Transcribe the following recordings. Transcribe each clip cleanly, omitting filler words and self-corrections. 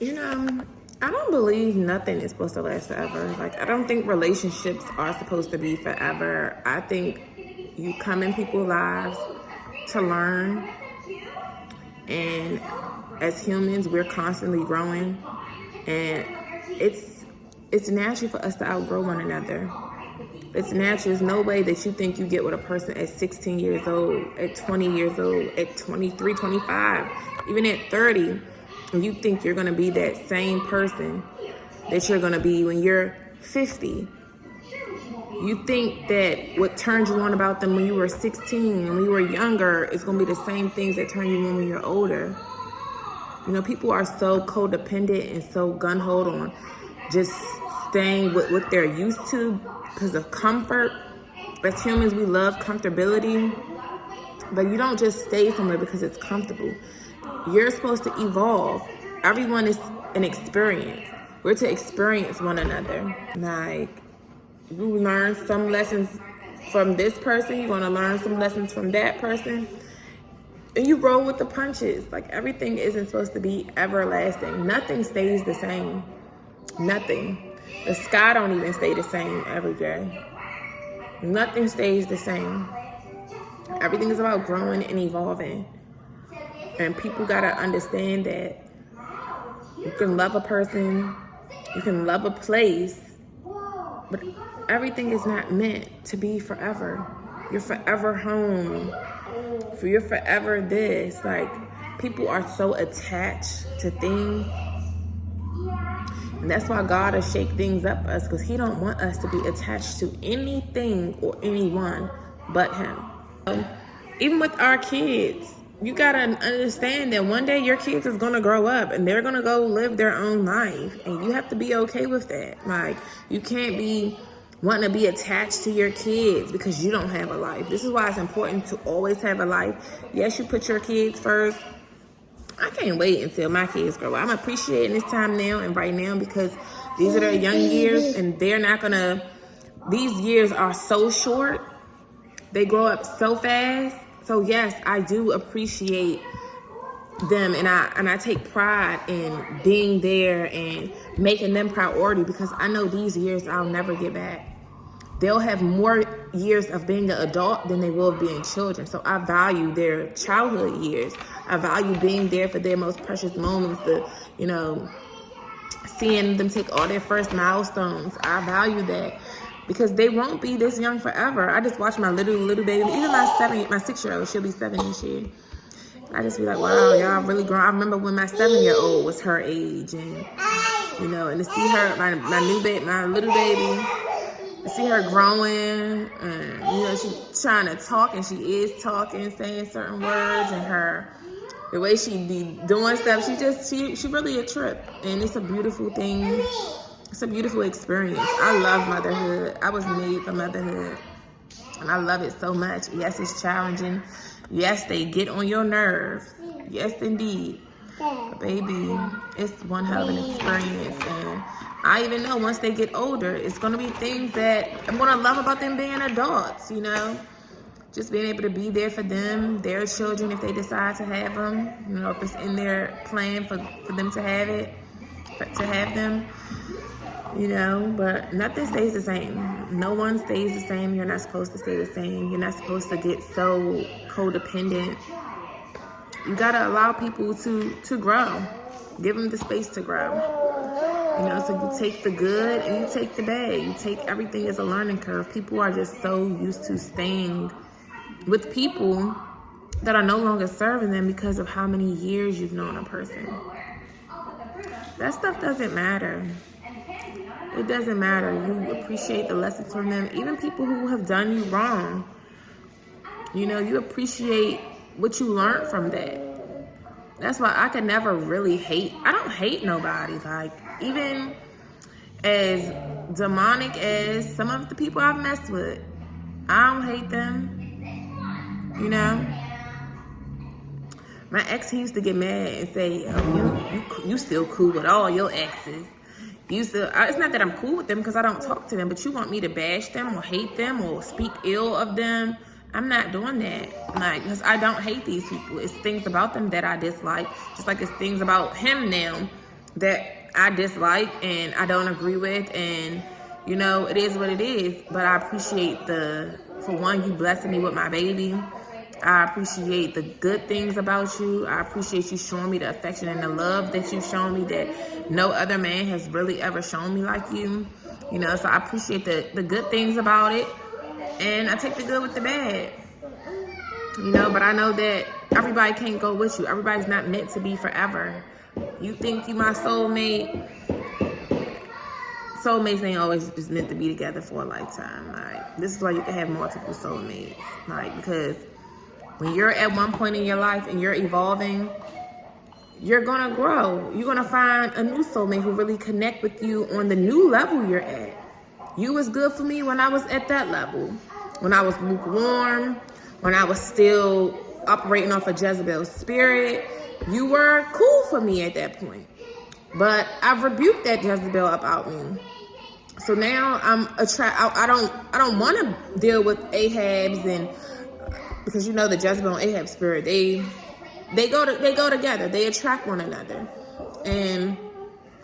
You know, I don't believe nothing is supposed to last forever. Like, I don't think relationships are supposed to be forever. I think you come in people's lives to learn. And as humans, we're constantly growing. And it's natural for us to outgrow one another. It's natural. There's no way that you think you get with a person at 16 years old, at 20 years old, at 23, 25, even at 30, and you think you're going to be that same person that you're going to be when you're 50. You think that what turned you on about them when you were 16 and when you were younger is going to be the same things that turn you on when you're older. You know, people are so codependent and so gun-ho on just staying with what they're used to because of comfort. As humans, we love comfortability, but you don't just stay somewhere because it's comfortable. You're supposed to evolve. Everyone is an experience. We're to experience one another. Like, you learn some lessons from this person, you're gonna learn some lessons from that person. And you roll with the punches. Like, everything isn't supposed to be everlasting. Nothing stays the same. Nothing. The sky don't even stay the same every day. Nothing stays the same. Everything is about growing and evolving. And people gotta understand that you can love a person, you can love a place, but everything is not meant to be forever. You're forever home. You're forever this. Like, people are so attached to things. And that's why God will shake things up us, because he don't want us to be attached to anything or anyone but him. Even with our kids, you gotta understand that one day your kids is gonna grow up and they're gonna go live their own life. And you have to be okay with that. Like, you can't be wanting to be attached to your kids because you don't have a life. This is why it's important to always have a life. Yes, you put your kids first. I can't wait until my kids grow up. I'm appreciating this time now and right now because these are their young years and they're not gonna, these years are so short. They grow up so fast. So yes, I do appreciate them, and I take pride in being there and making them priority because I know these years I'll never get back. They'll have more years of being an adult than they will of being children. So I value their childhood years. I value being there for their most precious moments, seeing them take all their first milestones. I value that because they won't be this young forever. I just watch my little baby, even my 6-year-old, she'll be 7 this year. I just be like, wow, y'all really grown. I remember when my 7-year-old was her age, and and to see her, my little baby, to see her growing, and she's trying to talk, and she is talking, saying certain words, and the way she be doing stuff, she really a trip, and it's a beautiful thing. It's a beautiful experience. I love motherhood. I was made for motherhood, and I love it so much. Yes, it's challenging. Yes, they get on your nerves. Yes, indeed. But baby, it's one hell of an experience. And I even know once they get older, it's going to be things that I'm going to love about them being adults, Just being able to be there for them, their children, if they decide to have them. If it's in their plan for them to have it, to have them. But nothing stays the same. No one stays the same. You're not supposed to stay the same. You're not supposed to get so codependent. You gotta allow people to grow. Give them the space to grow. So you take the good and you take the bad. You take everything as a learning curve. People are just so used to staying with people that are no longer serving them because of how many years you've known a person. That stuff doesn't matter. It doesn't matter. You appreciate the lessons from them. Even people who have done you wrong. You appreciate what you learned from that. That's why I could never really hate. I don't hate nobody. Like, even as demonic as some of the people I've messed with, I don't hate them. My ex, he used to get mad and say, you still cool with all your exes. It's not that I'm cool with them because I don't talk to them, but you want me to bash them or hate them or speak ill of them. I'm not doing that. Because I don't hate these people. It's things about them that I dislike. Just like it's things about him now that I dislike and I don't agree with, and you know, it is what it is. But I appreciate for one, you blessing me with my baby. I appreciate the good things about you. I appreciate you showing me the affection and the love that you've shown me that no other man has really ever shown me like you. You know, so I appreciate the good things about it. And I take the good with the bad. You know, but I know that everybody can't go with you. Everybody's not meant to be forever. You think you my soulmate. Soulmates ain't always just meant to be together for a lifetime. Like, this is why you can have multiple soulmates. Like, because when you're at one point in your life and you're evolving, you're gonna grow. You're gonna find a new soulmate who really connect with you on the new level you're at. You was good for me when I was at that level. When I was lukewarm, when I was still operating off of Jezebel's spirit, you were cool for me at that point. But I've rebuked that Jezebel about me. So now I don't want to deal with Ahab's, and because you know the Jezebel and Ahab spirit, they go together. They attract one another. And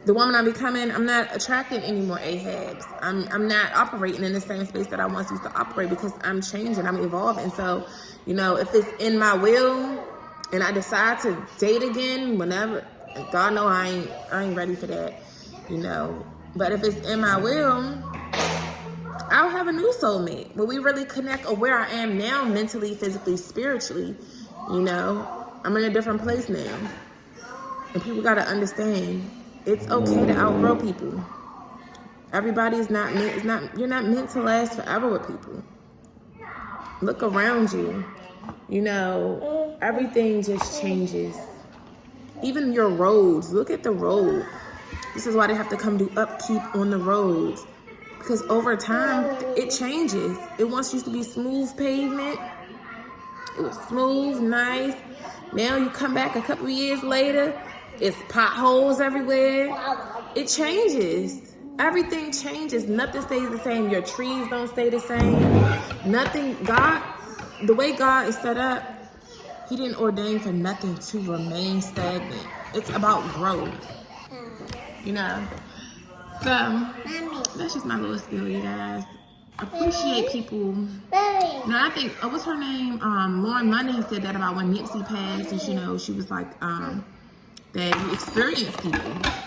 the woman I'm becoming, I'm not attracting any more Ahabs. I'm not operating in the same space that I once used to operate because I'm changing, I'm evolving. So, you know, if it's in my will and I decide to date again, whenever, God know I ain't ready for that, you know. But if it's in my will, I'll have a new soulmate where we really connect, or where I am now, mentally, physically, spiritually. You know, I'm in a different place now. And people got to understand, it's okay to outgrow people. Everybody is not meant, you're not meant to last forever with people. Look around you. You know, everything just changes. Even your roads, look at the road. This is why they have to come do upkeep on the roads. Because over time, it changes. It once used to be smooth pavement. It was smooth, nice. Now you come back a couple of years later, it's potholes everywhere. It changes. Everything changes. Nothing stays the same. Your trees don't stay the same. Nothing. God, the way God is set up, He didn't ordain for nothing to remain stagnant. It's about growth. You know? So, that's just my little spiel, you guys. Appreciate people. Now, I think, what's her name? Lauren London said that about when Nipsey passed, and you know, she was like, that you experience people.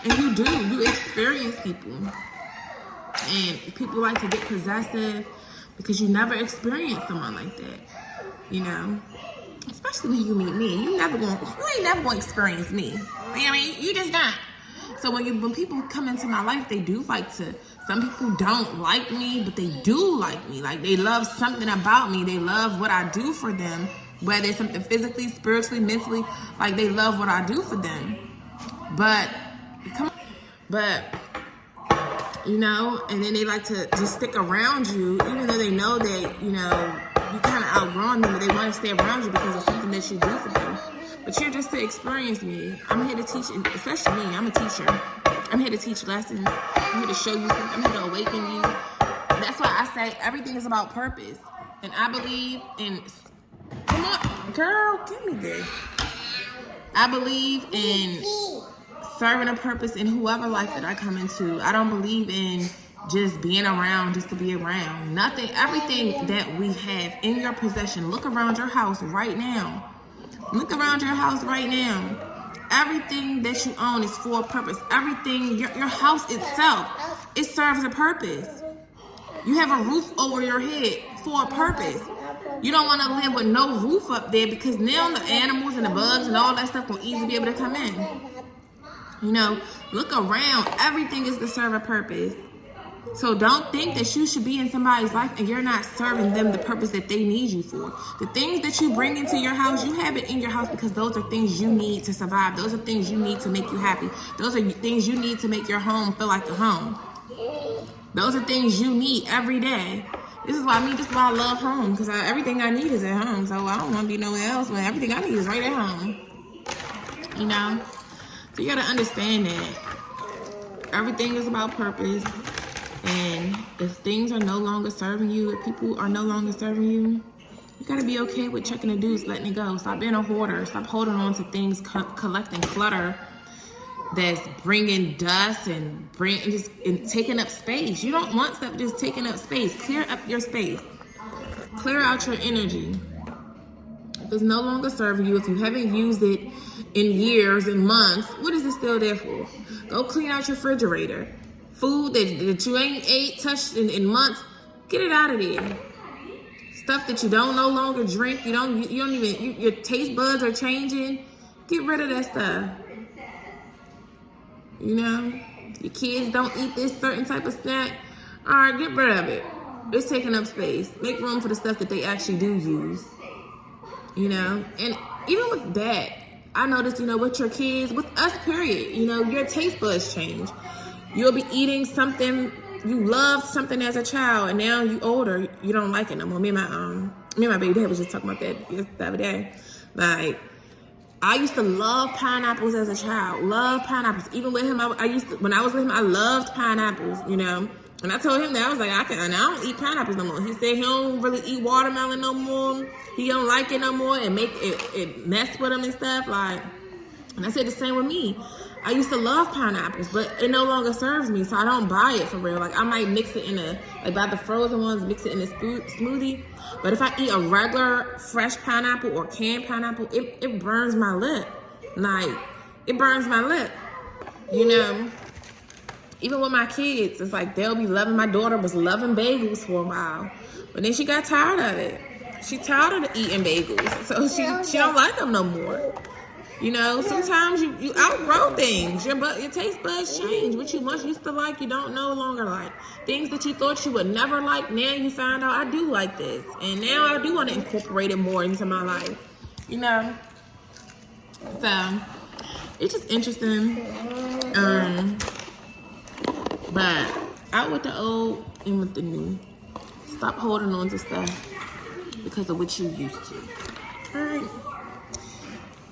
And you do. You experience people. And people like to get possessive because you never experienced someone like that. You know? Especially when you meet me. You ain't never gonna experience me. You know what I mean? You just not. So when people come into my life, they do like to, some people don't like me, but they do like me. Like, they love something about me. They love what I do for them. Whether it's something physically, spiritually, mentally, like, they love what I do for them. But, you know, and then they like to just stick around you, even though they know that, you know, you kind of outgrown them, but they want to stay around you because of something that you do for them. But you're just to experience me. I'm here to teach, especially me. I'm a teacher. I'm here to teach lessons. I'm here to show you something. I'm here to awaken you. That's why I say everything is about purpose. And I believe in, come on, girl, give me this. I believe in serving a purpose in whoever life that I come into. I don't believe in just being around just to be around. Nothing, everything that we have in your possession. Look around your house right now. Look around your house right now. Everything that you own is for a purpose. Everything, your house itself, it serves a purpose. You have a roof over your head for a purpose. You don't want to live with no roof up there because now the animals and the bugs and all that stuff will easily be able to come in. You know, look around. Everything is to serve a purpose. So don't think that you should be in somebody's life and you're not serving them the purpose that they need you for. The things that you bring into your house, you have it in your house because those are things you need to survive. Those are things you need to make you happy. Those are things you need to make your home feel like a home. Those are things you need every day. This is why I love home, because everything I need is at home. So I don't want to be nowhere else when everything I need is right at home. You know? So you got to understand that everything is about purpose. And if things are no longer serving you, if people are no longer serving you, you got to be okay with checking the dues, letting it go. Stop being a hoarder. Stop holding on to things, collecting clutter. that's bringing dust and and taking up space. You don't want stuff just taking up space. Clear up your space. Clear out your energy. If it's no longer serving you, if you haven't used it in years and months, what is it still there for? Go clean out your refrigerator. Food that you ain't touched in months, get it out of there. Stuff that you don't no longer drink, you don't even, your taste buds are changing. Get rid of that stuff. You know, your kids don't eat this certain type of snack. All right, get rid of it. It's taking up space. Make room for the stuff that they actually do use. You know, and even with that, I noticed, you know, with your kids, with us, period, you know, your taste buds change. You'll be eating something, you loved something as a child, and now you older, you don't like it no more. Me and my baby dad was just talking about that the other day. Like, I used to love pineapples as a child. Love pineapples. Even with him, when I was with him, I loved pineapples, you know. And I told him that, I was like, I don't eat pineapples no more. He said he don't really eat watermelon no more. He don't like it no more, and make it mess with him and stuff. Like, and I said the same with me. I used to love pineapples, but it no longer serves me, so I don't buy it for real. Like, I might mix it buy the frozen ones, mix it in a smoothie. But if I eat a regular fresh pineapple or canned pineapple, it burns my lip. Like, it burns my lip, you know? Even with my kids, it's like they'll be loving, my daughter was loving bagels for a while, but then she got tired of it. She tired of eating bagels, so she don't like them no more. You know, sometimes you outgrow things. Your taste buds change. What you once used to like, you don't no longer like. Things that you thought you would never like, now you find out I do like this. And now I do want to incorporate it more into my life. You know? So, it's just interesting. But out with the old and with the new. Stop holding on to stuff because of what you used to. All right.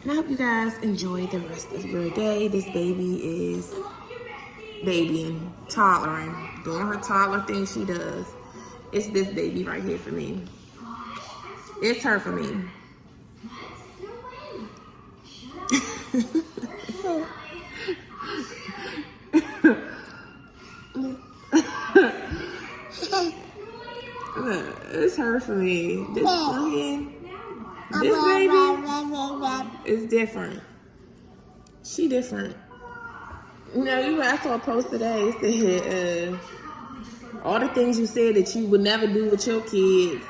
And I hope you guys enjoy the rest of your day. This baby is babying, toddlering, doing her toddler thing she does. It's this baby right here for me. It's her for me. It's her for me. This baby is different. She different. You know, I saw a post today. It said, all the things you said that you would never do with your kids.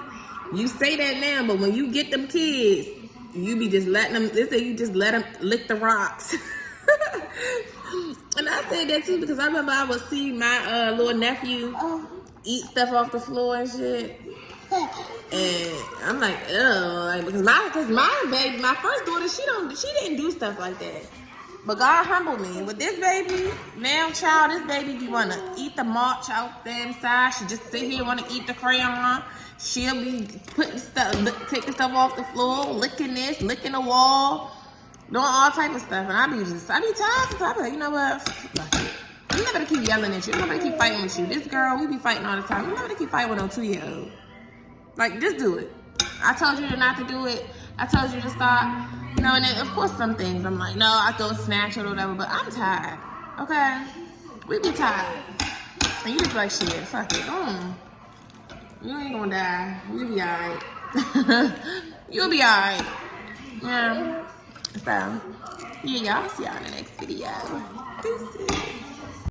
You say that now, but when you get them kids, you be just letting them, they say you just let them lick the rocks. And I said that too because I remember I would see my little nephew eat stuff off the floor and shit. And I'm like, ugh, like, because my baby, my first daughter, she didn't do stuff like that. But God humbled me with this baby. Now, child, this baby be want to eat the mulch out there inside. She just sit here want to eat the crayon. She'll be putting stuff, taking stuff off the floor, licking this, licking the wall, doing all type of stuff. And I be tired. So I be like, you know what? Fuck it. I'm not gonna keep yelling at you. I'm not gonna keep fighting with you. This girl, we be fighting all the time. I'm not gonna keep fighting with no 2-year-old. Like, just do it. I told you not to do it. I told you to stop. You know, and then, of course, some things I'm like, no, I go snatch it or whatever, but I'm tired. Okay? We be tired. And you just like, shit, fuck it. You ain't gonna die. You'll be alright. You'll be alright. Yeah. So, yeah, y'all see y'all in the next video.